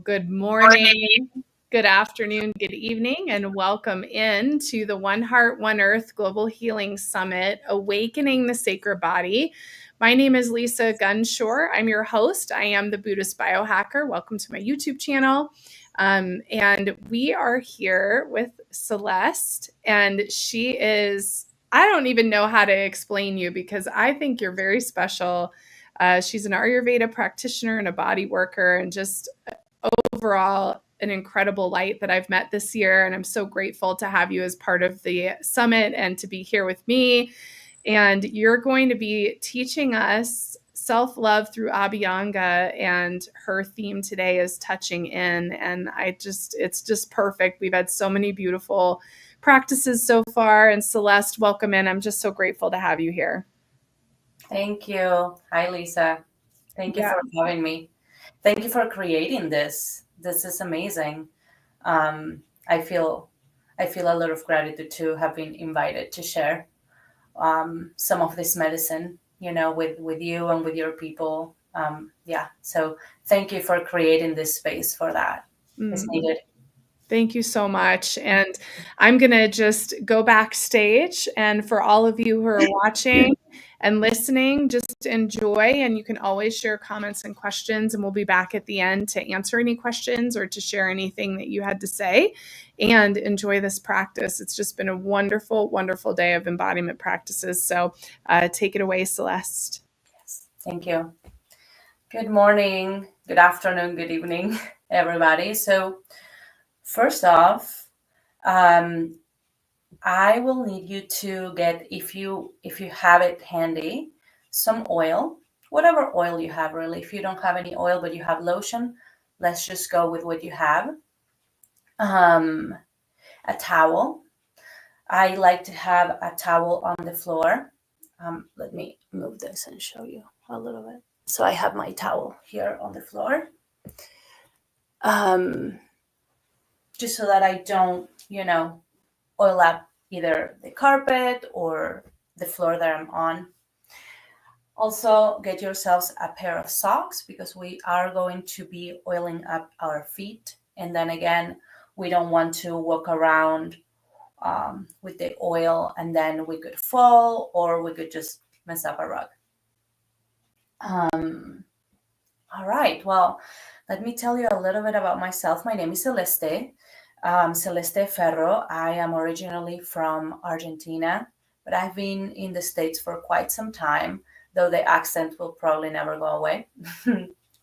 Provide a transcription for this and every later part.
good morning, good afternoon, good evening, and welcome in to the One Heart, One Earth Global Healing Summit, Awakening the Sacred Body. My name is Lisa Gunshore. I'm your host. I am the Buddhist Biohacker. Welcome to my YouTube channel. And we are here with Celeste, and she is, I don't even know how to explain you because I think you're very special. She's an Ayurveda practitioner and a body worker, and just overall an incredible light that I've met this year. And I'm so grateful to have you as part of the summit and to be here with me. And you're going to be teaching us self-love through Abhyanga, and her theme today is touching in. And it's just perfect. We've had so many beautiful practices so far. And Celeste, welcome in. I'm just so grateful to have you here. Thank you. Hi, Lisa. Thank you for having me. Thank you for creating this. This is amazing. I feel a lot of gratitude to have been invited to share some of this medicine, with you and with your people. So thank you for creating this space for that. It's needed. Thank you so much. And I'm going to just go backstage. And for all of you who are watching and listening, just enjoy. And you can always share comments and questions. And we'll be back at the end to answer any questions or to share anything that you had to say. And enjoy this practice. It's just been a wonderful, wonderful day of embodiment practices. So take it away, Celeste. Yes, thank you. Good morning, good afternoon, good evening, everybody. So first off, I will need you to get, if you have it handy, some oil, whatever oil you have, really. If you don't have any oil but you have lotion, let's just go with what you have. A towel. I like to have a towel on the floor. Let me move this and show you a little bit. So I have my towel here on the floor. Just so that I don't, oil up either the carpet or the floor that I'm on. Also, get yourselves a pair of socks because we are going to be oiling up our feet. And then again, we don't want to walk around with the oil and then we could fall or we could just mess up a rug. All right, well, let me tell you a little bit about myself. My name is Celeste. Celeste Ferro. I am originally from Argentina, but I've been in the States for quite some time, though the accent will probably never go away.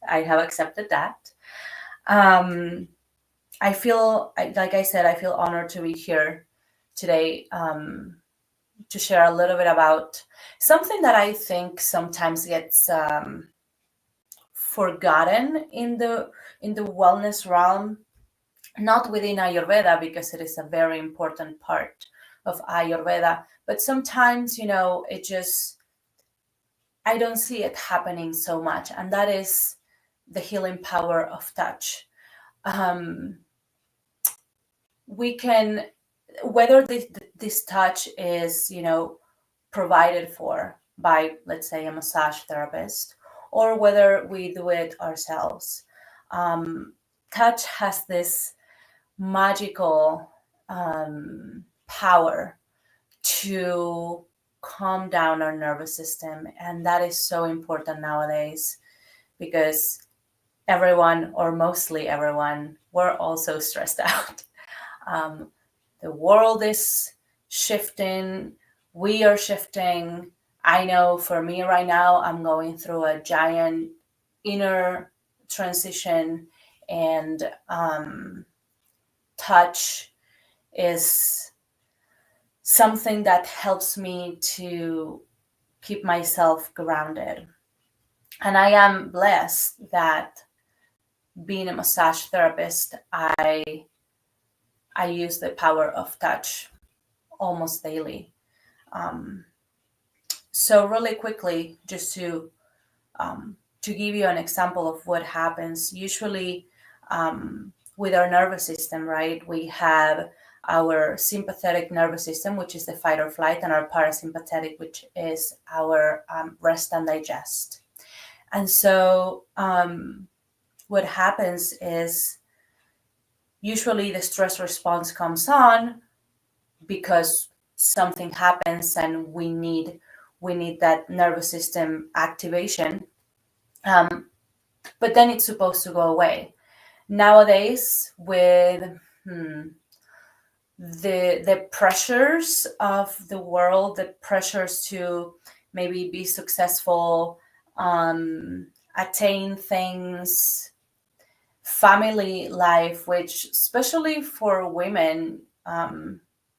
I have accepted that. I feel, like I said, I feel honored to be here today to share a little bit about something that I think sometimes gets forgotten in the wellness realm. Not within Ayurveda, because it is a very important part of Ayurveda, but sometimes, it just, I don't see it happening so much, and that is the healing power of touch. We can, whether this touch is, provided for by, let's say, a massage therapist, or whether we do it ourselves. Touch has this magical power to calm down our nervous system. And that is so important nowadays because everyone, or mostly everyone, we're also stressed out. The world is shifting. We are shifting. I know for me right now, I'm going through a giant inner transition, and touch is something that helps me to keep myself grounded. And I am blessed that being a massage therapist, I use the power of touch almost daily. So really quickly, just to give you an example of what happens, usually with our nervous system, right? We have our sympathetic nervous system, which is the fight or flight, and our parasympathetic, which is our rest and digest. And so what happens is usually the stress response comes on because something happens and we need that nervous system activation. But then it's supposed to go away. Nowadays, with the pressures of the world, the pressures to maybe be successful, attain things, family life, which especially for women,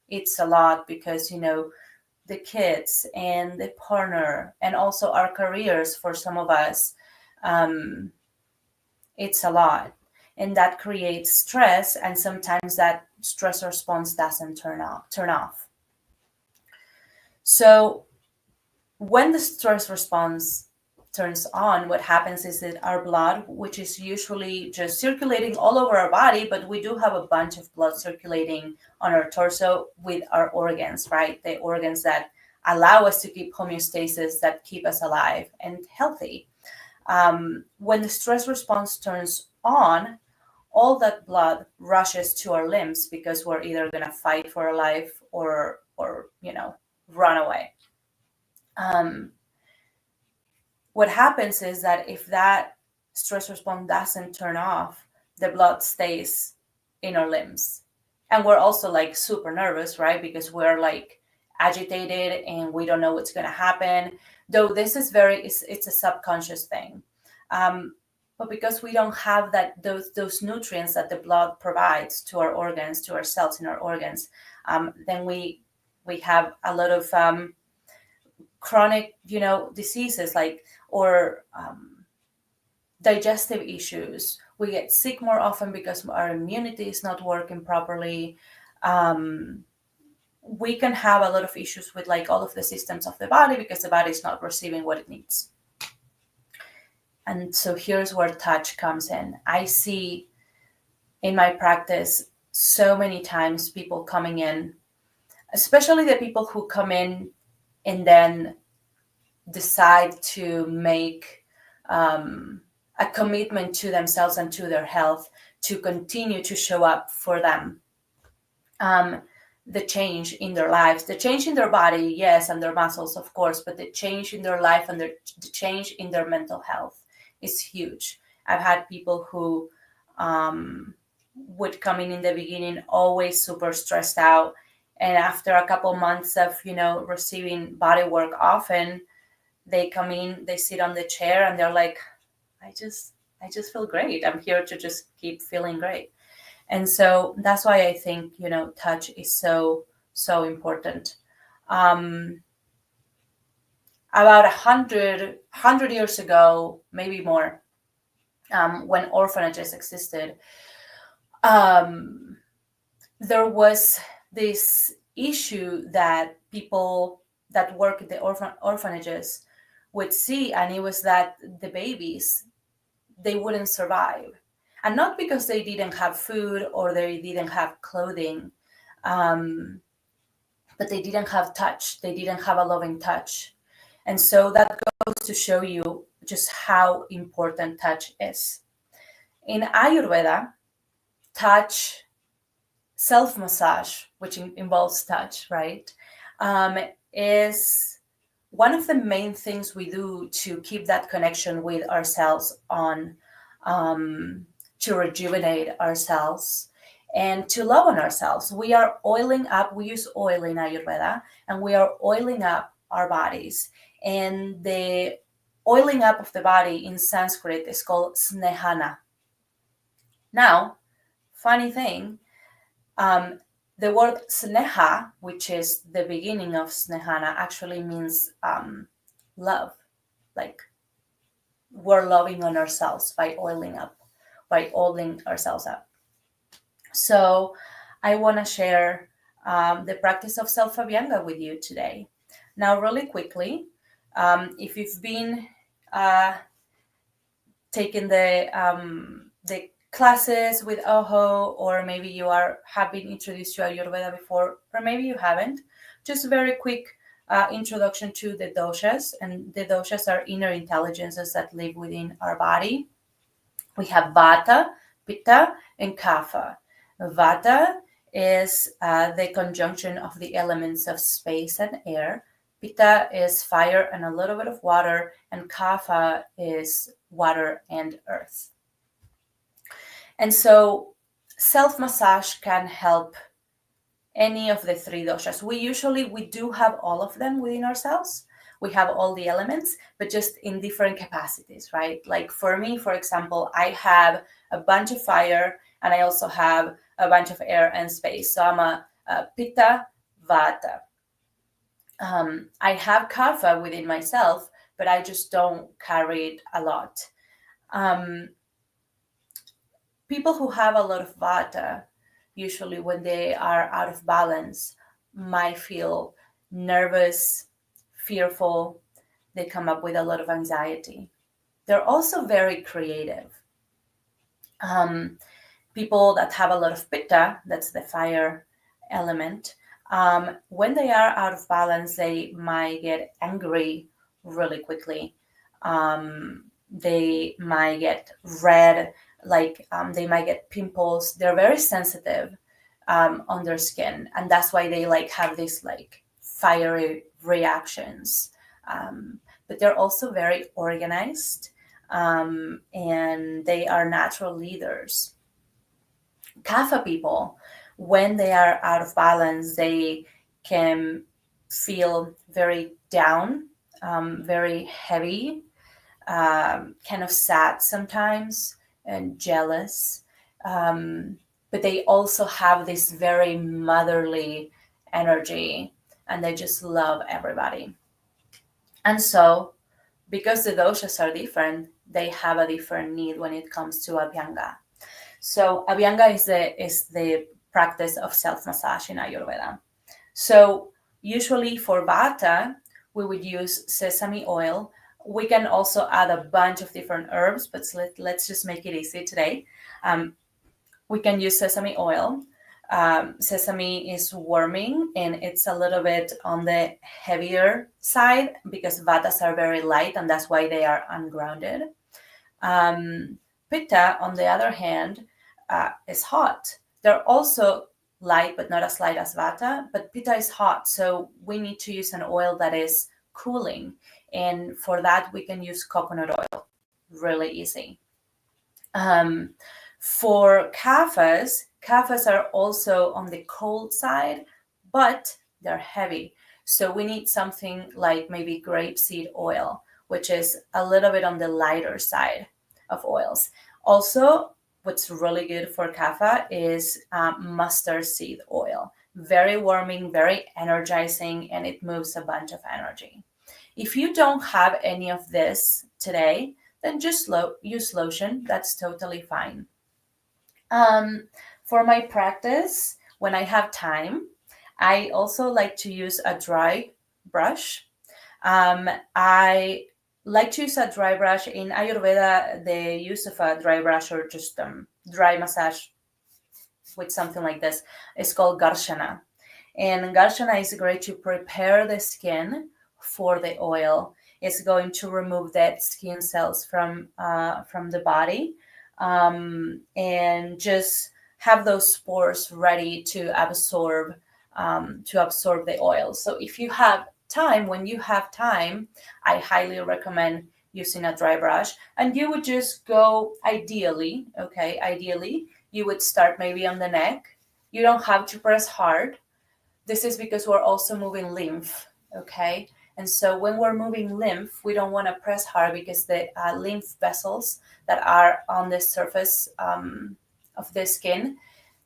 it's a lot because, the kids and the partner and also our careers for some of us, it's a lot. And that creates stress, and sometimes that stress response doesn't turn off. So when the stress response turns on, what happens is that our blood, which is usually just circulating all over our body, but we do have a bunch of blood circulating on our torso with our organs, right? The organs that allow us to keep homeostasis, that keep us alive and healthy. When the stress response turns on, all that blood rushes to our limbs because we're either going to fight for our life or run away. What happens is that if that stress response doesn't turn off, the blood stays in our limbs. And we're also like super nervous, right? Because we're like agitated and we don't know what's going to happen. Though this is it's a subconscious thing. But because we don't have those nutrients that the blood provides to our organs, to our cells in our organs, then we have a lot of chronic, diseases or digestive issues. We get sick more often because our immunity is not working properly. We can have a lot of issues with all of the systems of the body because the body is not receiving what it needs. And so here's where touch comes in. I see in my practice so many times people coming in, especially the people who come in and then decide to make a commitment to themselves and to their health to continue to show up for them. The change in their lives, the change in their body, yes, and their muscles, of course, but the change in their life and the change in their mental health is huge. I've had people who would come in the beginning always super stressed out, and after a couple months of receiving body work, often they come in, they sit on the chair, and they're like, I just feel great. I'm here to just keep feeling great. And so that's why I think touch is so important. About 100 years ago, maybe more, when orphanages existed, there was this issue that people that work at the orphanages would see, and it was that the babies, they wouldn't survive. And not because they didn't have food or they didn't have clothing, but they didn't have touch. They didn't have a loving touch. And so that goes to show you just how important touch is. In Ayurveda, touch, self-massage, which involves touch, right, is one of the main things we do to keep that connection with ourselves on, to rejuvenate ourselves and to love on ourselves. We are oiling up, we use oil in Ayurveda, and we are oiling up our bodies. And the oiling up of the body in Sanskrit is called snehana. Now, funny thing, the word sneha, which is the beginning of snehana, actually means love. Like we're loving on ourselves by oiling ourselves up. So I want to share the practice of self-Abhyanga with you today. Now, really quickly, if you've been taking the classes with Oho, or maybe you have been introduced to Ayurveda before, or maybe you haven't, just a very quick introduction to the doshas. And the doshas are inner intelligences that live within our body. We have Vata, Pitta, and Kapha. Vata is the conjunction of the elements of space and air. Pitta is fire and a little bit of water, and Kapha is water and earth. And so self-massage can help any of the three doshas. We do have all of them within ourselves. We have all the elements, but just in different capacities, right? Like for me, for example, I have a bunch of fire and I also have a bunch of air and space. So I'm a Pitta Vata. I have Kapha within myself, but I just don't carry it a lot. People who have a lot of Vata, usually when they are out of balance, might feel nervous, fearful. They come up with a lot of anxiety. They're also very creative. People that have a lot of Pitta, that's the fire element, when they are out of balance, they might get angry really quickly. They might get red, like they might get pimples. They're very sensitive on their skin, and that's why they like have these like fiery reactions. But they're also very organized, and they are natural leaders. Kapha people, when they are out of balance, they can feel very down, very heavy, kind of sad sometimes, and jealous. But they also have this very motherly energy and they just love everybody. And so, because the doshas are different, they have a different need when it comes to Abhyanga. So Abhyanga is the practice of self-massage in Ayurveda. So usually for Vata, we would use sesame oil. We can also add a bunch of different herbs, but let's just make it easy today. We can use sesame oil. Sesame is warming and it's a little bit on the heavier side because Vatas are very light and that's why they are ungrounded. Pitta, on the other hand, is hot. They're also light, but not as light as Vata, but Pitta is hot. So we need to use an oil that is cooling. And for that, we can use coconut oil. Really easy. For kaphas are also on the cold side, but they're heavy. So we need something like maybe grapeseed oil, which is a little bit on the lighter side of oils. Also, what's really good for kapha is mustard seed oil. Very warming, very energizing, and it moves a bunch of energy. If you don't have any of this today, then just use lotion. That's totally fine. For my practice, when I have time, I also like to use a dry brush. I like to use a dry brush. In Ayurveda, the use of a dry brush or just dry massage with something like this is called Garshana. And Garshana is great to prepare the skin for the oil. It's going to remove dead skin cells from the body and just have those spores ready to absorb the oil. So if you have time, when you have time, I highly recommend using a dry brush. And you would just go ideally, you would start maybe on the neck. You don't have to press hard. This is because we're also moving lymph, okay? And so when we're moving lymph, we don't want to press hard because the lymph vessels that are on the surface of the skin,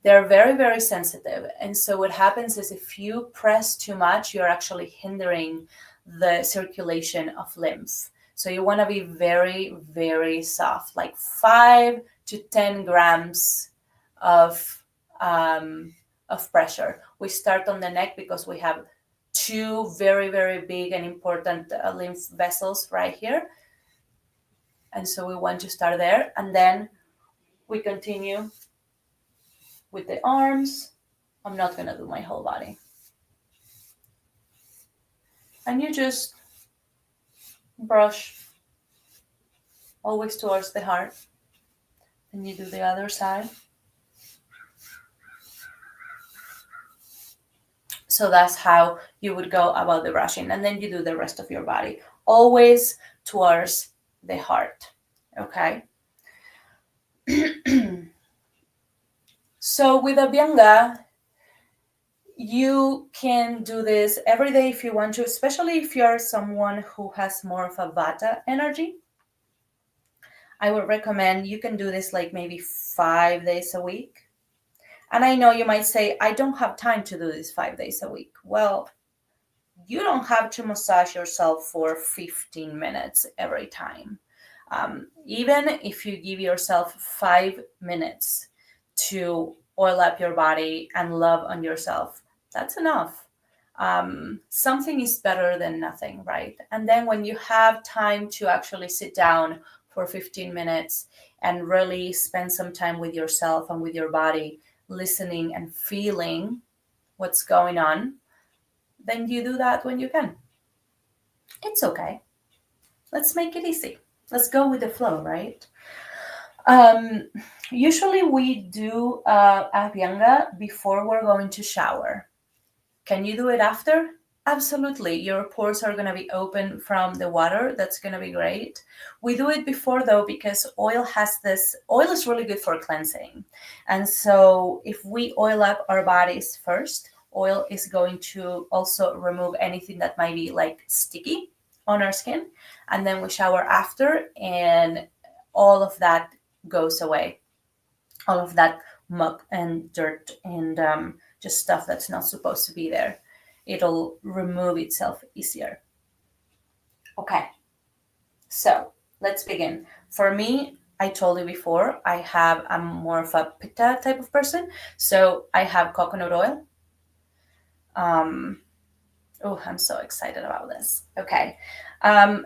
they're very, very sensitive. And so what happens is if you press too much, you're actually hindering the circulation of lymph. So you want to be very, very soft, like 5 to 10 grams of pressure. We start on the neck because we have 2 very, very big and important lymph vessels right here. And so we want to start there. And then we continue with the arms. I'm not going to do my whole body. And you just brush always towards the heart. And you do the other side. So that's how you would go about the brushing. And then you do the rest of your body, always towards the heart. Okay. So with Abhyanga, you can do this every day if you want to, especially if you're someone who has more of a Vata energy. I would recommend you can do this like maybe 5 days a week. And I know you might say, I don't have time to do this 5 days a week. Well, you don't have to massage yourself for 15 minutes every time. Even if you give yourself 5 minutes to oil up your body and love on yourself, that's enough. Something is better than nothing, right? And then when you have time to actually sit down for 15 minutes and really spend some time with yourself and with your body, listening and feeling what's going on, then you do that when you can. It's okay. Let's make it easy. Let's go with the flow, right? Usually we do Abhyanga before we're going to shower. Can you do it after? Absolutely. Your pores are going to be open from the water. That's going to be great. We do it before though, because oil is really good for cleansing. And so if we oil up our bodies first, oil is going to also remove anything that might be like sticky on our skin. And then we shower after and all of that goes away. All of that muck and dirt and just stuff that's not supposed to be there. It'll remove itself easier. Okay, so let's begin. For me, I told you before, I'm more of a pitta type of person. So I have coconut oil. I'm so excited about this. Okay.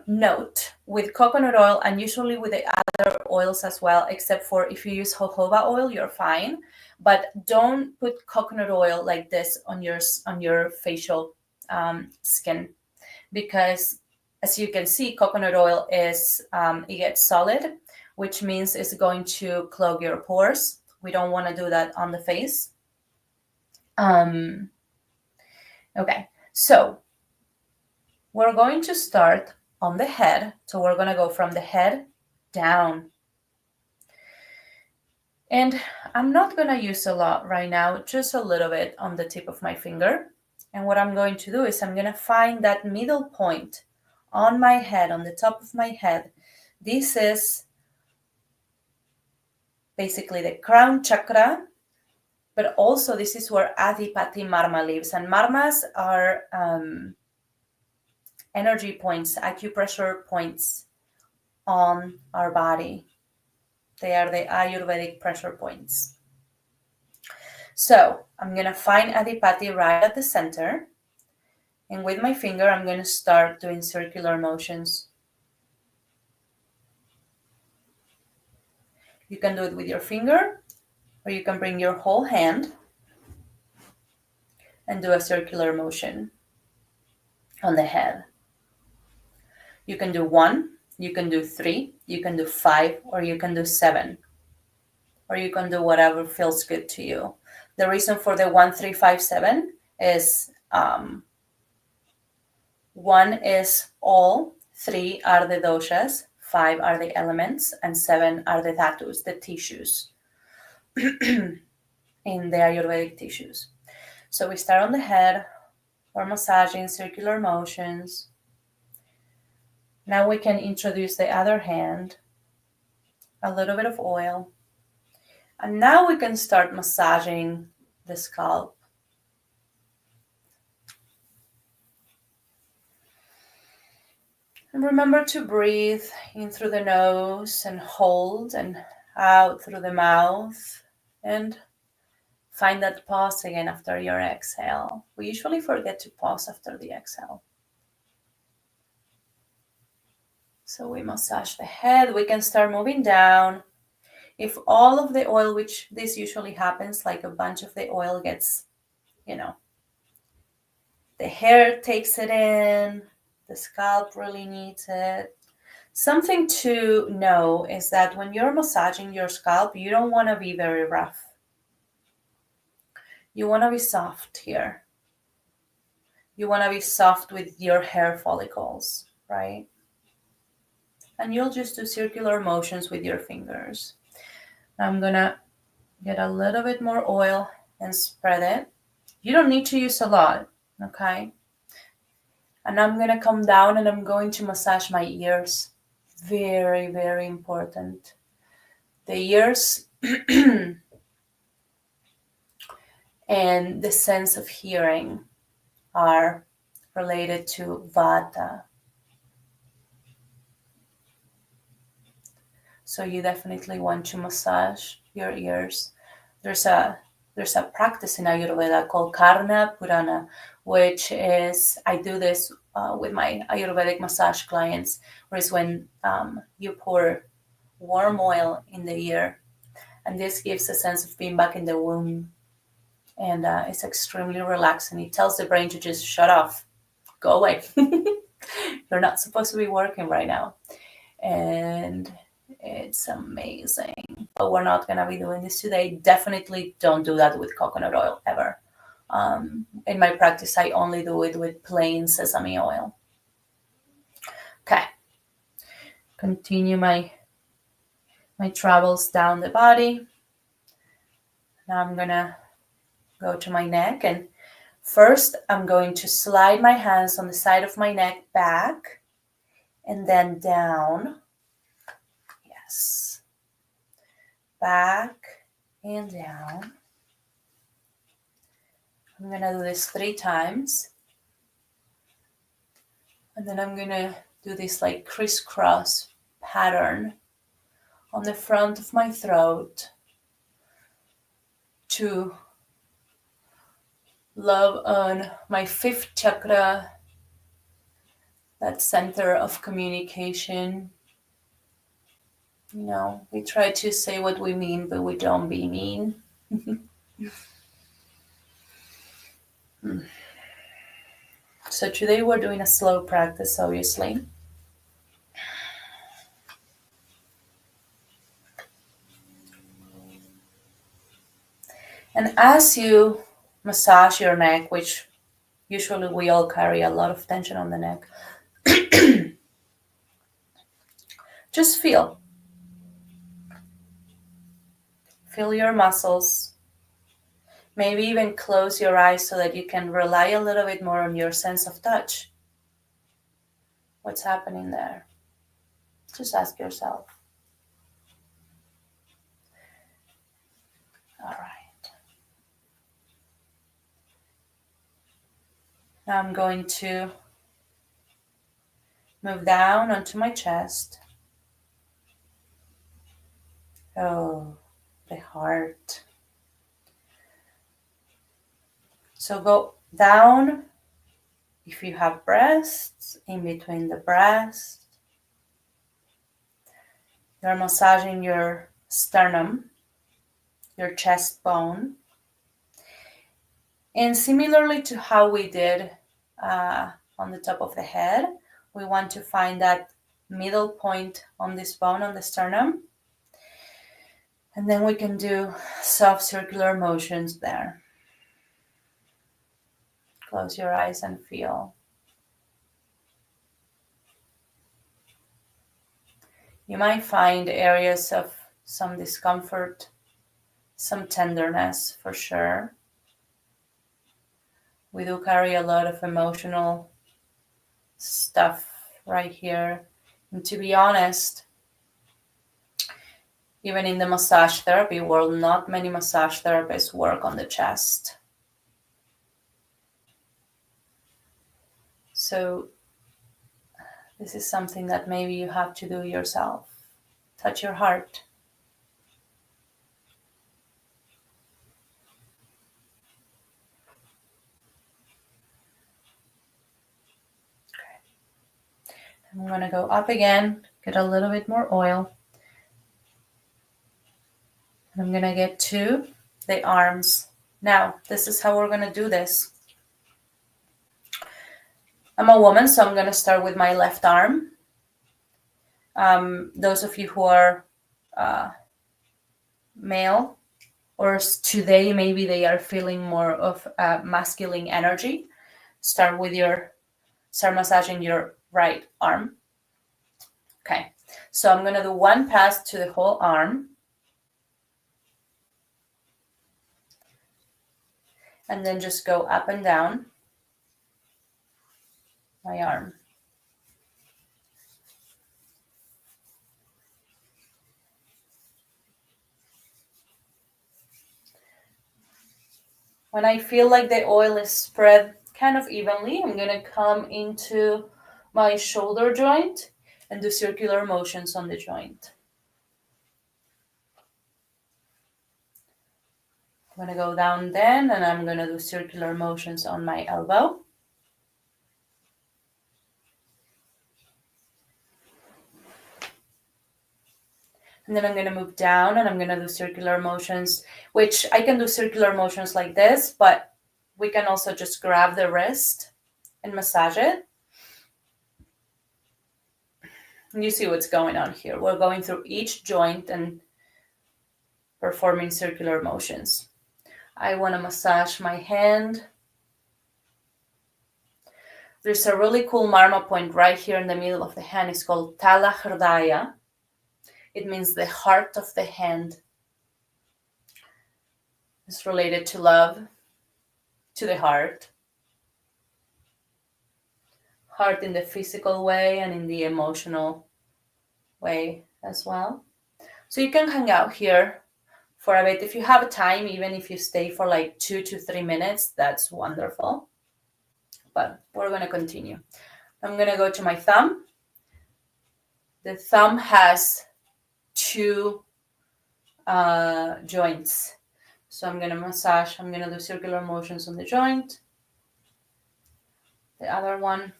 Note, with coconut oil and usually with the other oils as well, except for if you use jojoba oil, you're fine. But don't put coconut oil like this on your facial skin, because as you can see, coconut oil it gets solid, which means it's going to clog your pores. We don't want to do that on the face. Okay. So we're going to start on the head. So we're going to go from the head down. And I'm not going to use a lot right now, just a little bit on the tip of my finger. And what I'm going to do is I'm going to find that middle point on my head, on the top of my head. This is basically the crown chakra, but also this is where Adipati Marma lives. And Marmas are energy points, acupressure points on our body. They are the Ayurvedic pressure points. So I'm going to find Adipati right at the center. And with my finger, I'm going to start doing circular motions. You can do it with your finger, or you can bring your whole hand and do a circular motion on the head. You can do 1, you can do 3, you can do 5, or you can do 7. Or you can do whatever feels good to you. The reason for the 1, 3, 5, 7 is 1 is all, 3 are the doshas, 5 are the elements, and 7 are the dhatus, the tissues in the Ayurvedic tissues. So we start on the head, we're massaging circular motions. Now we can introduce the other hand, a little bit of oil. And now we can start massaging the scalp. And remember to breathe in through the nose and hold, and out through the mouth. And find that pause again after your exhale. We usually forget to pause after the exhale. So we massage the head. We can start moving down. If all of the oil, which this usually happens, like a bunch of the oil gets, the hair takes it in, the scalp really needs it. Something to know is that when you're massaging your scalp, you don't want to be very rough. You want to be soft here. You want to be soft with your hair follicles, right? And you'll just do circular motions with your fingers. I'm going to get a little bit more oil and spread it. You don't need to use a lot, okay? And I'm going to come down and I'm going to massage my ears. Very, very important. The ears and the sense of hearing are related to vata. So you definitely want to massage your ears. There's a practice in Ayurveda called Karna Purana, which is, I do this with my Ayurvedic massage clients, where it's when you pour warm oil in the ear, and this gives a sense of being back in the womb, and it's extremely relaxing. It tells the brain to just shut off, go away. You're not supposed to be working right now, and it's amazing. But we're not going to be doing this today. Definitely don't do that with coconut oil ever. In my practice, I only do it with plain sesame oil. Okay. Continue my travels down the body. Now I'm going to go to my neck, and first I'm going to slide my hands on the side of my neck back and then down. Yes. Back and down. I'm going to do this 3 times. And then I'm going to do this like crisscross pattern on the front of my throat to love on my 5th chakra, that center of communication. You know, we try to say what we mean, but we don't be mean. So today we're doing a slow practice, obviously. And as you massage your neck, which usually we all carry a lot of tension on the neck, just feel. Feel your muscles. Maybe even close your eyes so that you can rely a little bit more on your sense of touch. What's happening there? Just ask yourself. All right. Now I'm going to move down onto my chest. Oh, the heart. So go down if you have breasts, in between the breasts. You're massaging your sternum, your chest bone. And similarly to how we did on the top of the head, we want to find that middle point on this bone, on the sternum. And then we can do soft circular motions there. Close your eyes and feel. You might find areas of some discomfort, some tenderness for sure. We do carry a lot of emotional stuff right here. And to be honest, even in the massage therapy world, not many massage therapists work on the chest. So this is something that maybe you have to do yourself. Touch your heart. Okay. I'm going to go up again, get a little bit more oil. And I'm going to get to the arms. Now, this is how we're going to do this. I'm a woman, so I'm going to start with my left arm. Those of you who are male, or today maybe they are feeling more of masculine energy, start massaging your right arm. Okay, so I'm gonna do one pass to the whole arm, and then just go up and down my arm. When I feel like the oil is spread kind of evenly, I'm gonna come into my shoulder joint and do circular motions on the joint. I'm gonna go down then, and I'm gonna do circular motions on my elbow. And then I'm gonna move down, and I'm gonna do circular motions, which I can do circular motions like this, but we can also just grab the wrist and massage it. And you see what's going on here. We're going through each joint and performing circular motions. I want to massage my hand. There's a really cool marma point right here in the middle of the hand. It's called Tala Hridaya. It means the heart of the hand. It's related to love, to the heart. Heart in the physical way and in the emotional way as well. So you can hang out here for a bit. If you have time, even if you stay for like 2 to 3 minutes, that's wonderful. But we're going to continue. I'm going to go to my thumb. The thumb has 2 joints. So I'm going to massage. I'm going to do circular motions on the joint. The other one.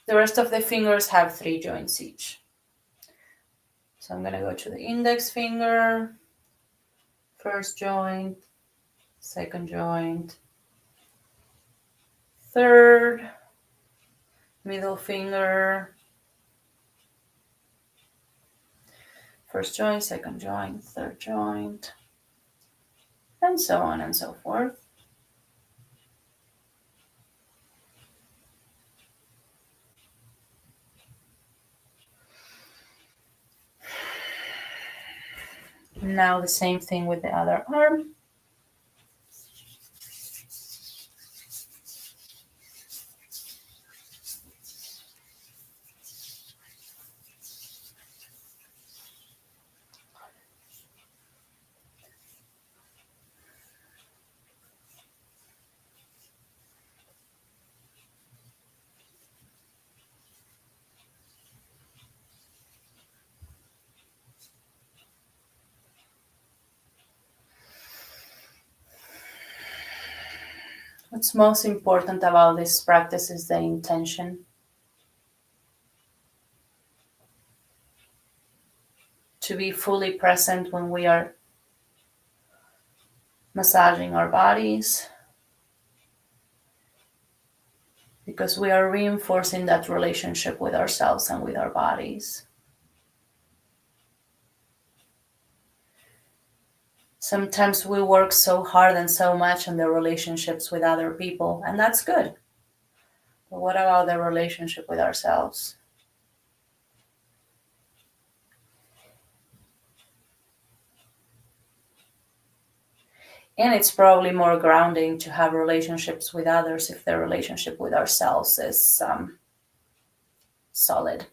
The rest of the fingers have 3 joints each. So I'm going to go to the index finger, first joint, second joint, third, middle finger, first joint, second joint, third joint, and so on and so forth. Now the same thing with the other arm. What's most important about this practice is the intention. To be fully present when we are massaging our bodies, because we are reinforcing that relationship with ourselves and with our bodies. Sometimes we work so hard and so much on the relationships with other people, and that's good. But what about the relationship with ourselves? And it's probably more grounding to have relationships with others if the relationship with ourselves is solid.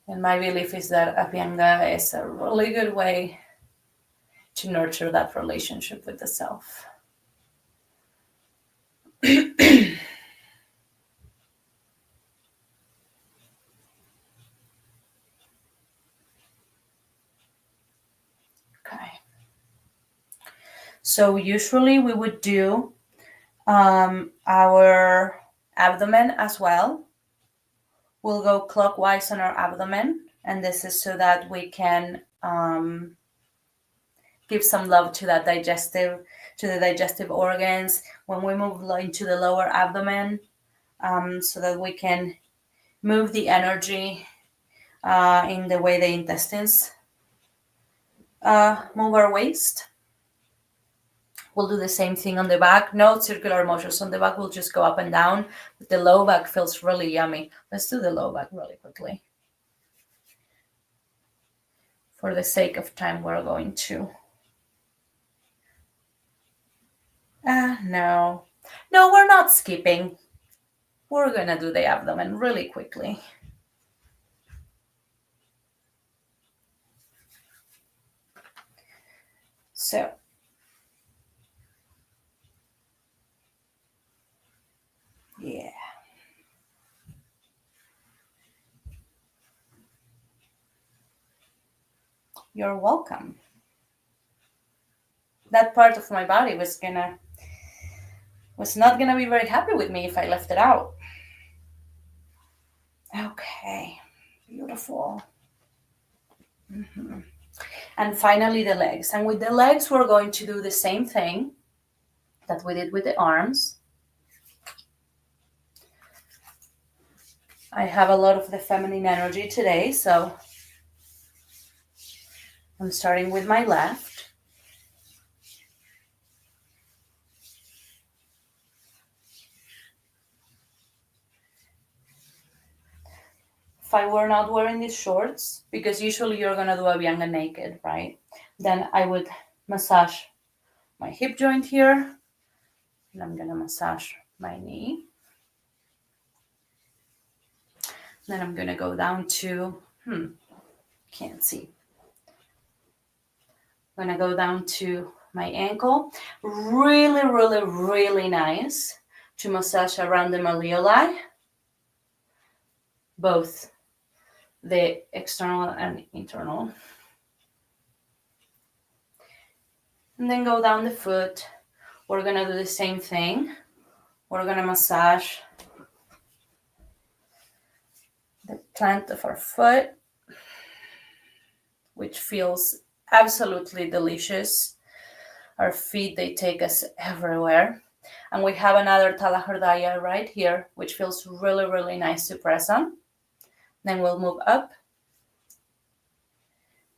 And my belief is that Abhyanga is a really good way to nurture that relationship with the self. Okay. So usually we would do our abdomen as well. We'll go clockwise on our abdomen, and this is so that we can give some love to the digestive organs. When we move into the lower abdomen, so that we can move the energy in the way the intestines move our waste. We'll do the same thing on the back. No circular motions on the back. We'll just go up and down. But the low back feels really yummy. Let's do the low back really quickly. For the sake of time, we're going to. No, we're not skipping. We're going to do the abdomen really quickly. So, yeah. You're welcome. That part of my body was not gonna be very happy with me if I left it out. Okay, beautiful. And finally the legs. And with the legs, we're going to do the same thing that we did with the arms. I have a lot of the feminine energy today, so I'm starting with my left. If I were not wearing these shorts, because usually you're going to do Abhyanga naked, right? Then I would massage my hip joint here. And I'm going to massage my knee. Then I'm going to go down to, can't see. I'm going to go down to my ankle. Really, really, really nice to massage around the malleoli. Both the external and internal. And then go down the foot. We're going to do the same thing. We're going to massage the plant of our foot, which feels absolutely delicious. Our feet, they take us everywhere. And we have another Talahardaya right here, which feels really, really nice to press on. Then we'll move up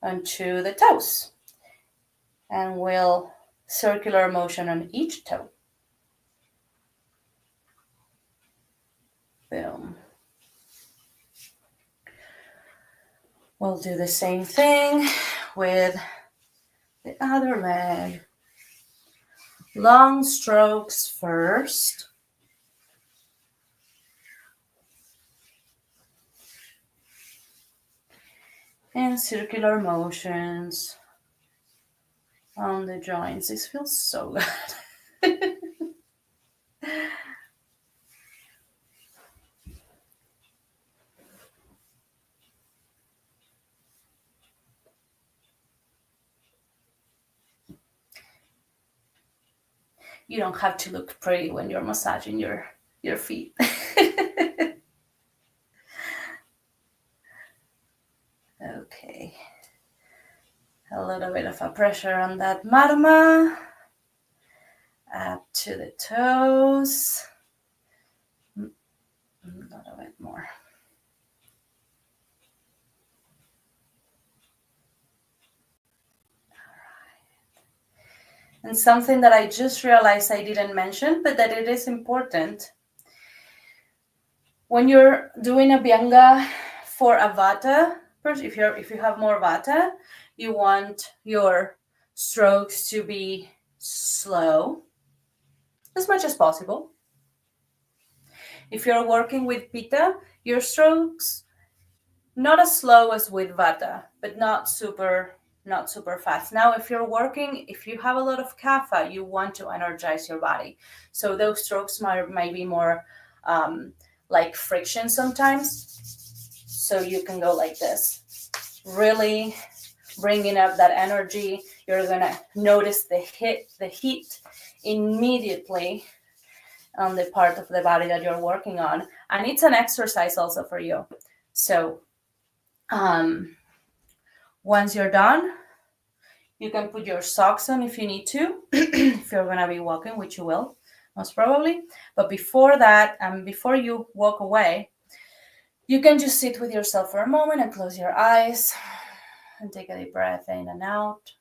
onto the toes. And we'll circular motion on each toe. Boom. We'll do the same thing with the other leg. Long strokes first. And circular motions on the joints. This feels so good. You don't have to look pretty when you're massaging your feet. Okay. A little bit of a pressure on that marma. Up to the toes. A little bit more. And something that I just realized I didn't mention, but that it is important. When you're doing Abhyanga for a Vata, if you have more Vata, you want your strokes to be slow as much as possible. If you're working with Pitta, your strokes not as slow as with Vata, but not super fast. Now, if you have a lot of Kapha, you want to energize your body. So those strokes might be more like friction sometimes. So you can go like this, really bringing up that energy. You're going to notice the heat immediately on the part of the body that you're working on. And it's an exercise also for you. So once you're done, you can put your socks on if you need to, if you're going to be walking, which you will. most probably. But before that, before you walk away, you can just sit with yourself for a moment and close your eyes and take a deep breath in and out.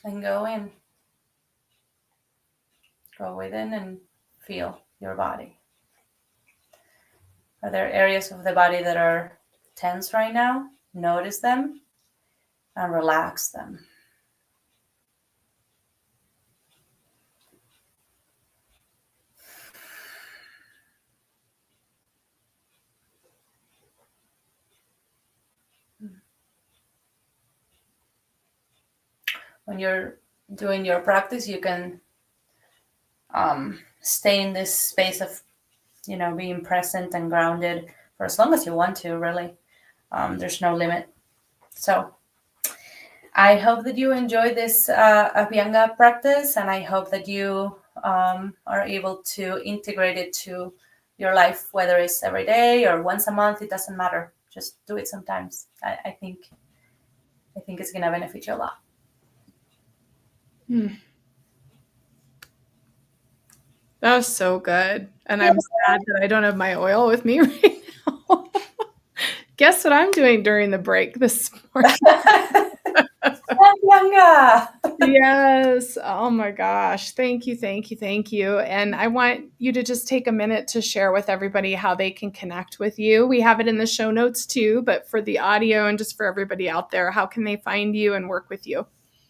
And go in. Go within and feel your body. Are there areas of the body that are tense right now? Notice them and relax them. When you're doing your practice, you can stay in this space of, being present and grounded for as long as you want to, really. There's no limit. So I hope that you enjoy this Abhyanga practice, and I hope that you are able to integrate it to your life, whether it's every day or once a month. It doesn't matter. Just do it sometimes. I think it's going to benefit you a lot. That was so good. And I'm sad that I don't have my oil with me right now. Guess what I'm doing during the break this morning? Yes. Oh my gosh. Thank you. Thank you. Thank you. And I want you to just take a minute to share with everybody how they can connect with you. We have it in the show notes too, but for the audio and just for everybody out there, how can they find you and work with you?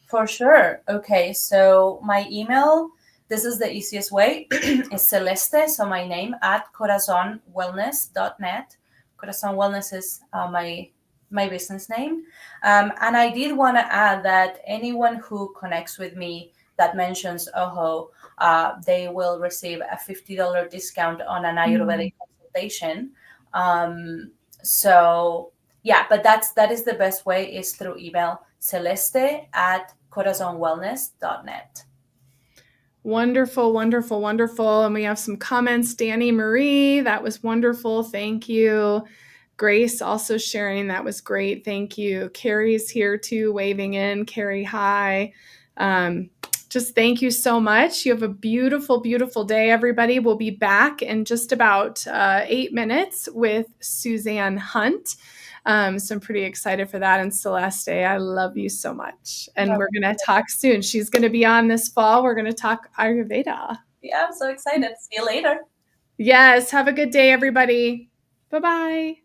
For sure. Okay. So my email, this is the easiest way, is Celeste, so my name, at corazonwellness.net. Corazon Wellness is my business name. And I did want to add that anyone who connects with me that mentions OHO, they will receive a $50 discount on an Ayurvedic consultation. So yeah, but that is the best way, is through email, Celeste at corazonwellness.net. Wonderful, wonderful, wonderful. And we have some comments. Danny Marie, that was wonderful. Thank you. Grace also sharing, that was great. Thank you. Carrie's here too, waving in. Carrie, hi. Just thank you so much. You have a beautiful, beautiful day, everybody. We'll be back in just about 8 minutes with Suzanne Hunt. So I'm pretty excited for that. And Celeste, I love you so much. And we're going to talk soon. She's going to be on this fall. We're going to talk Ayurveda. Yeah, I'm so excited. See you later. Yes. Have a good day, everybody. Bye-bye.